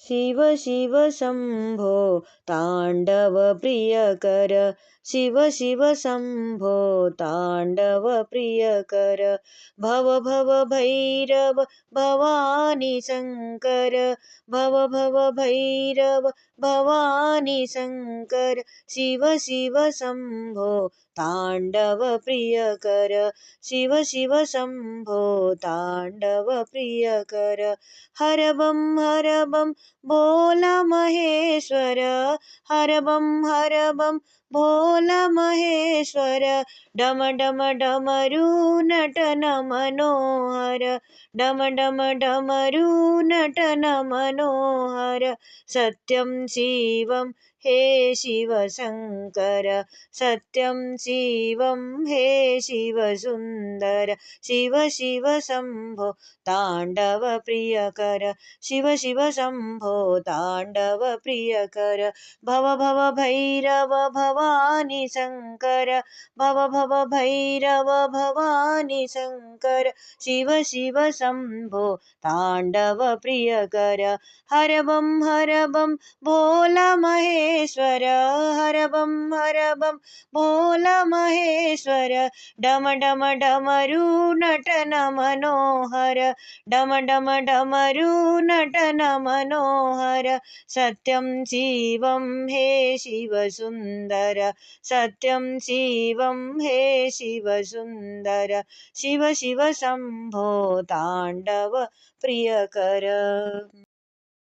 शिव शिव शम्भो ताण्डव प्रियकर शिव शिव शम्भो ताण्डव प्रियकर भव भव भैरव भवानी शङ्कर भव भव भैरव भवानी शङ्कर शिव शिव शम्भो ताण्डव प्रियकर शिव शिव शम्भो ताण्डव प्रियकर हर बम भोला महेश्वर हर बम भोला महेश्वर डम डम डमरू नटन मनोहर डम डम डमरू नटन मनोहर सत्यं शिवं हे शिव शङ्कर सत्यं शिवं हे शिव सुन्दर शिव शिव शम्भो ताण्डव प्रियकर शिव शिव शम्भो ताण्डव प्रियकर भव भव भैरव भवानी शङ्कर भव भव भैरव भवानी शङ्कर शिव शिव शम्भो ताण्डव प्रियकर हर बम भोला महेश्वर हर बम भोला महेश्वर डम डम डमरू नटन मनोहर डम डम डमरू नटन मनोहर सत्यं शिवं हे शिव सुन्दर सत्यं शिवं हे शिव सुन्दर शिव शिव शम्भो ताण्डव प्रियकर।